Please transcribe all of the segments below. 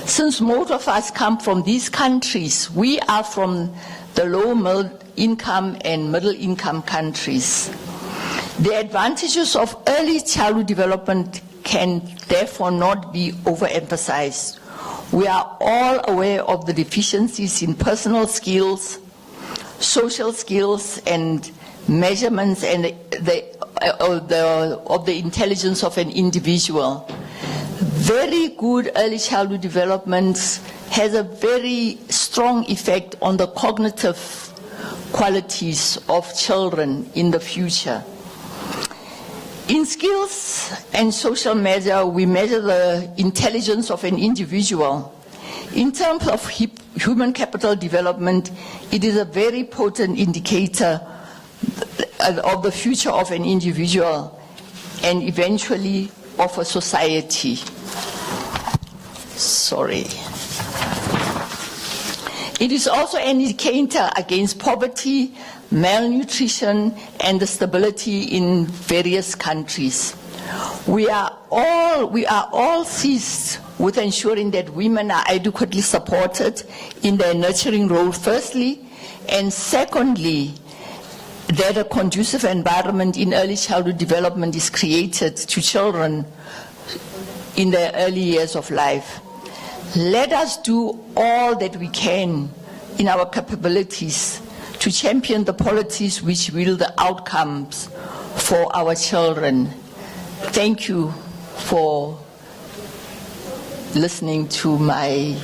Since most of us come from these countries, we are from the low middle income and middle income countries. The advantages of early childhood development can therefore not be overemphasized. We are all aware of the deficiencies in personal skills, social skills, and measurements and of the intelligence of an individual. Very good early childhood development has a very strong effect on the cognitive qualities of children in the future. In skills and social measure, we measure the intelligence of an individual. In terms of human capital development, it is a very potent indicator of the future of an individual and eventually of a society. Sorry. It is also an indicator against poverty, malnutrition, and the stability in various countries. We are all seized with ensuring that women are adequately supported in their nurturing role, firstly, and secondly, that a conducive environment in early childhood development is created to children in their early years of life. Let us do all that we can in our capabilities to champion the policies which will the outcomes for our children. Thank you for listening to my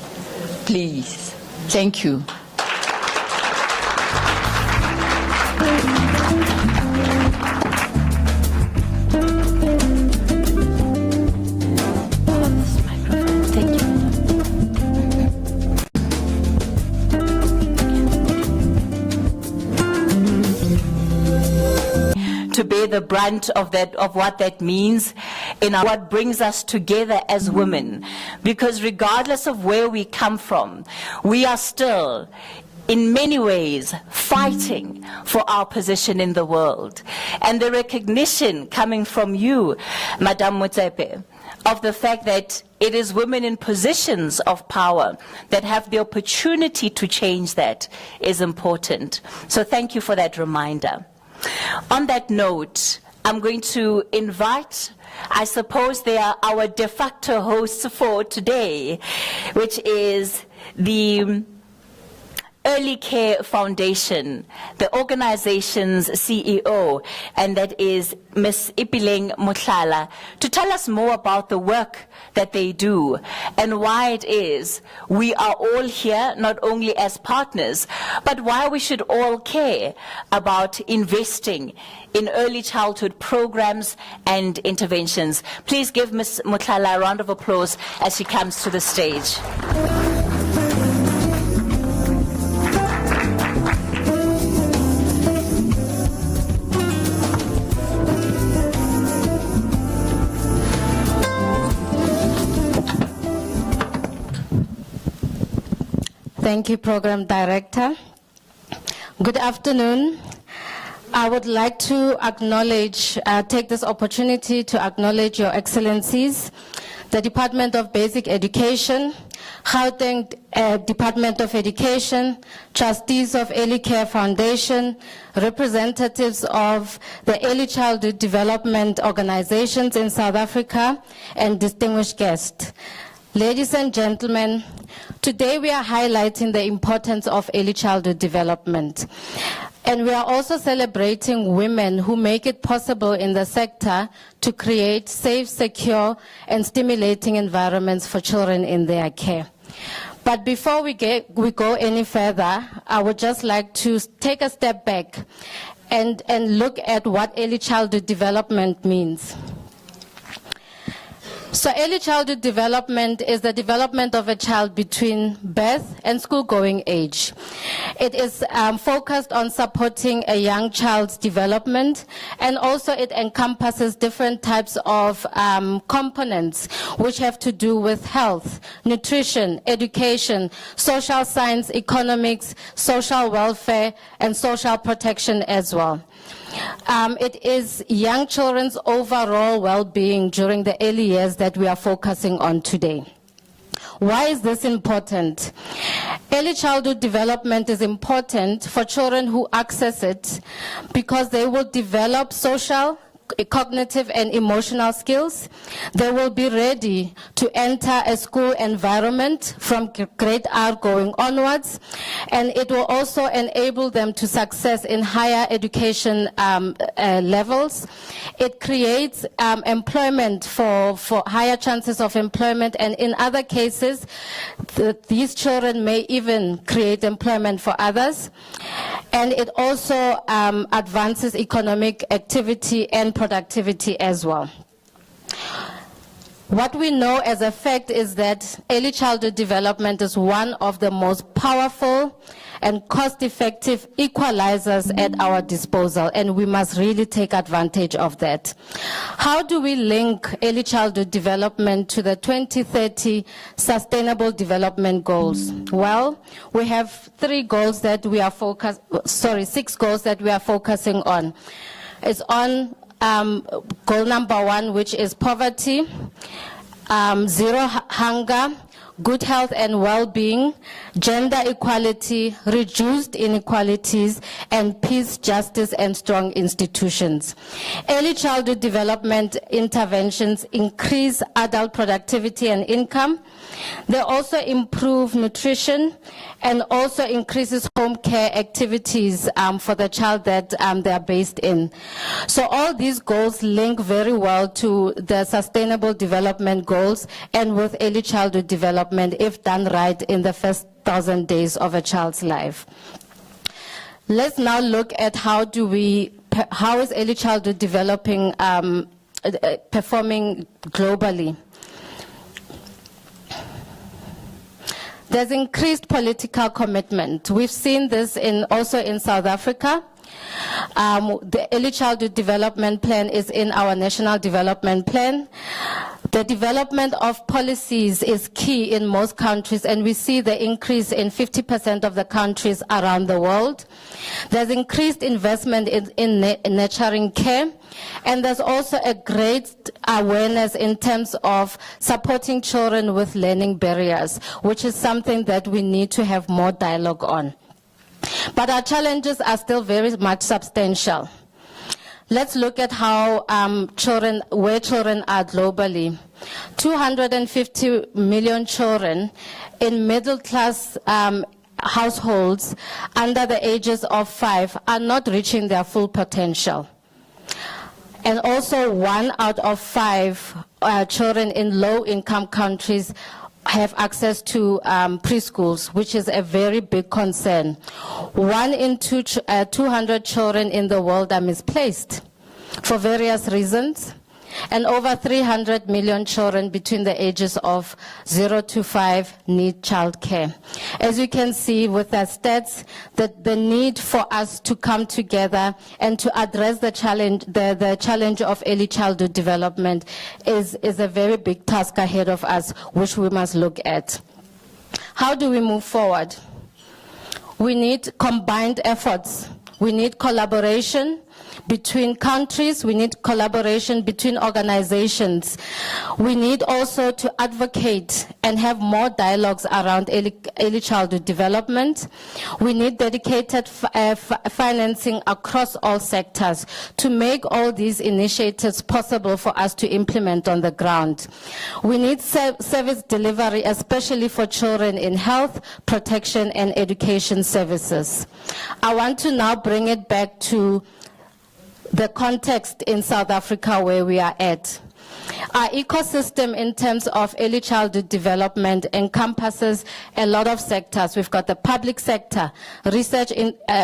pleas. Thank you. To bear the brunt of what that means in what brings us together as women, because regardless of where we come from, we are still in many ways fighting for our position in the world. And the recognition coming from you, Madame Motsepe, of the fact that it is women in positions of power that have the opportunity to change that is important. So thank you for that reminder. On that note, I'm going to invite, I suppose they are our de facto hosts for today, which is the Early Care Foundation, the organization's CEO, and that is Ms. Ipileng Motlhala, to tell us more about the work that they do and why it is we are all here, not only as partners, but why we should all care about investing in early childhood programs and interventions. Please give Ms. Motlhala a round of applause as she comes to the stage. Thank you, Program Director. Good afternoon. I would like to acknowledge, take this opportunity to acknowledge Your Excellencies, the Department of Basic Education, Gauteng Department of Education, trustees of Early Care Foundation, representatives of the early childhood development organizations in South Africa, and distinguished guests. Ladies and gentlemen, today we are highlighting the importance of early childhood development. And we are also celebrating women who make it possible in the sector to create safe, secure, and stimulating environments for children in their care. But before we go any further, I would just like to take a step back and look at what early childhood development means. So early childhood development is the development of a child between birth and school-going age. It is focused on supporting a young child's development, and also it encompasses different types of components which have to do with health, nutrition, education, social science, economics, social welfare, and social protection as well. It is young children's overall well-being during the early years that we are focusing on today. Why is this important? Early childhood development is important for children who access it because they will develop social, cognitive and emotional skills. They will be ready to enter a school environment from grade R going onwards, and it will also enable them to success in higher education levels. It creates employment for higher chances of employment, and in other cases, these children may even create employment for others. And it also advances economic activity and productivity as well. What we know as a fact is that early childhood development is one of the most powerful and cost-effective equalizers at our disposal, and we must really take advantage of that. How do we link early childhood development to the 2030 Sustainable Development Goals? Well, we have 6 goals that we are focusing on. It's on goal number 1, which is poverty, zero hunger, good health and well-being, gender equality, reduced inequalities, and peace, justice, and strong institutions. Early childhood development interventions increase adult productivity and income. They also improve nutrition and also increases home care activities for the child that they are based in. So all these goals link very well to the Sustainable Development Goals and with early childhood development if done right in the first 1,000 days of a child's life. Let's now look at how is early childhood developing, performing globally. There's increased political commitment. We've seen this also in South Africa. The Early Childhood Development Plan is in our National Development Plan. The development of policies is key in most countries, and we see the increase in 50% of the countries around the world. There's increased investment in nurturing care, and there's also a great awareness in terms of supporting children with learning barriers, which is something that we need to have more dialogue on. But our challenges are still very much substantial. Let's look at how where children are globally. 250 million children in middle-class households under the ages of 5 are not reaching their full potential. And also 1 out of 5 children in low-income countries have access to preschools, which is a very big concern. 1 in 200 children in the world are misplaced for various reasons, and over 300 million children between the ages of 0 to 5 need childcare. As you can see with the stats, that the need for us to come together and to address the challenge of early childhood development is a very big task ahead of us, which we must look at. How do we move forward? We need combined efforts. We need collaboration between countries. We need collaboration between organizations. We need also to advocate and have more dialogues around early childhood development. We need dedicated financing across all sectors to make all these initiatives possible for us to implement on the ground. We need service delivery, especially for children in health, protection, and education services. I want to now bring it back to the context in South Africa where we are at. Our ecosystem in terms of early childhood development encompasses a lot of sectors. We've got the public sector, research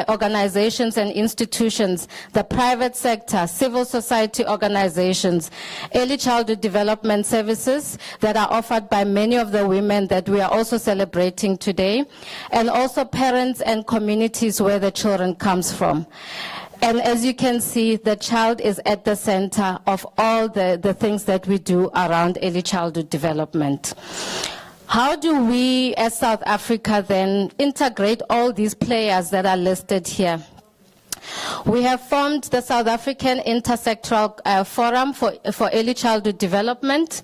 organizations and institutions, the private sector, civil society organizations, early childhood development services that are offered by many of the women that we are also celebrating today, and also parents and communities where the children comes from. And as you can see, the child is at the center of all the things that we do around early childhood development. How do we, as South Africa, then integrate all these players that are listed here? We have formed the South African Intersectoral Forum for Early Childhood Development.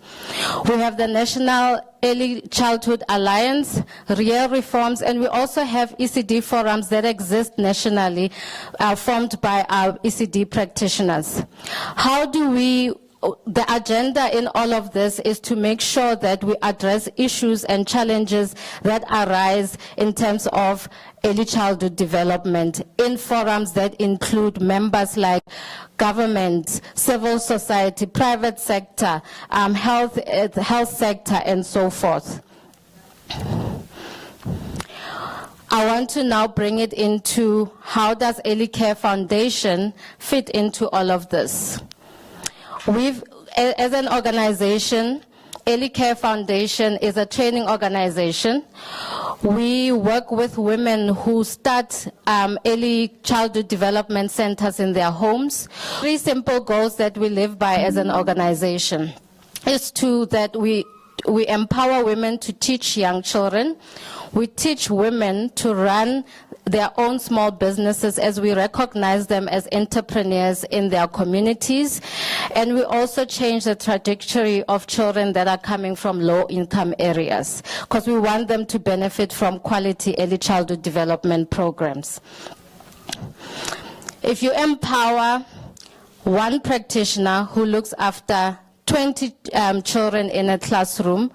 We have the National Early Childhood Alliance, real reforms, and we also have ECD forums that exist nationally, formed by our ECD practitioners. How do we The agenda in all of this is to make sure that we address issues and challenges that arise in terms of early childhood development in forums that include members like government, civil society, private sector, health sector, and so forth. I want to now bring it into how does Early Care Foundation fit into all of this. As an organization, Early Care Foundation is a training organization. We work with women who start early childhood development centers in their homes. 3 simple goals that we live by as an organization is that we empower women to teach young children. We teach women to run their own small businesses as we recognize them as entrepreneurs in their communities. And we also change the trajectory of children that are coming from low-income areas, because we want them to benefit from quality early childhood development programs. If you empower one practitioner who looks after 20 children in a classroom,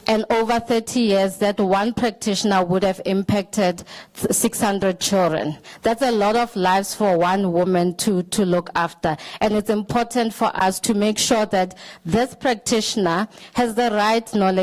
and over 30 years, that one practitioner would have impacted 600 children. That's a lot of lives for one woman to look after. And it's important for us to make sure that this practitioner has the right knowledge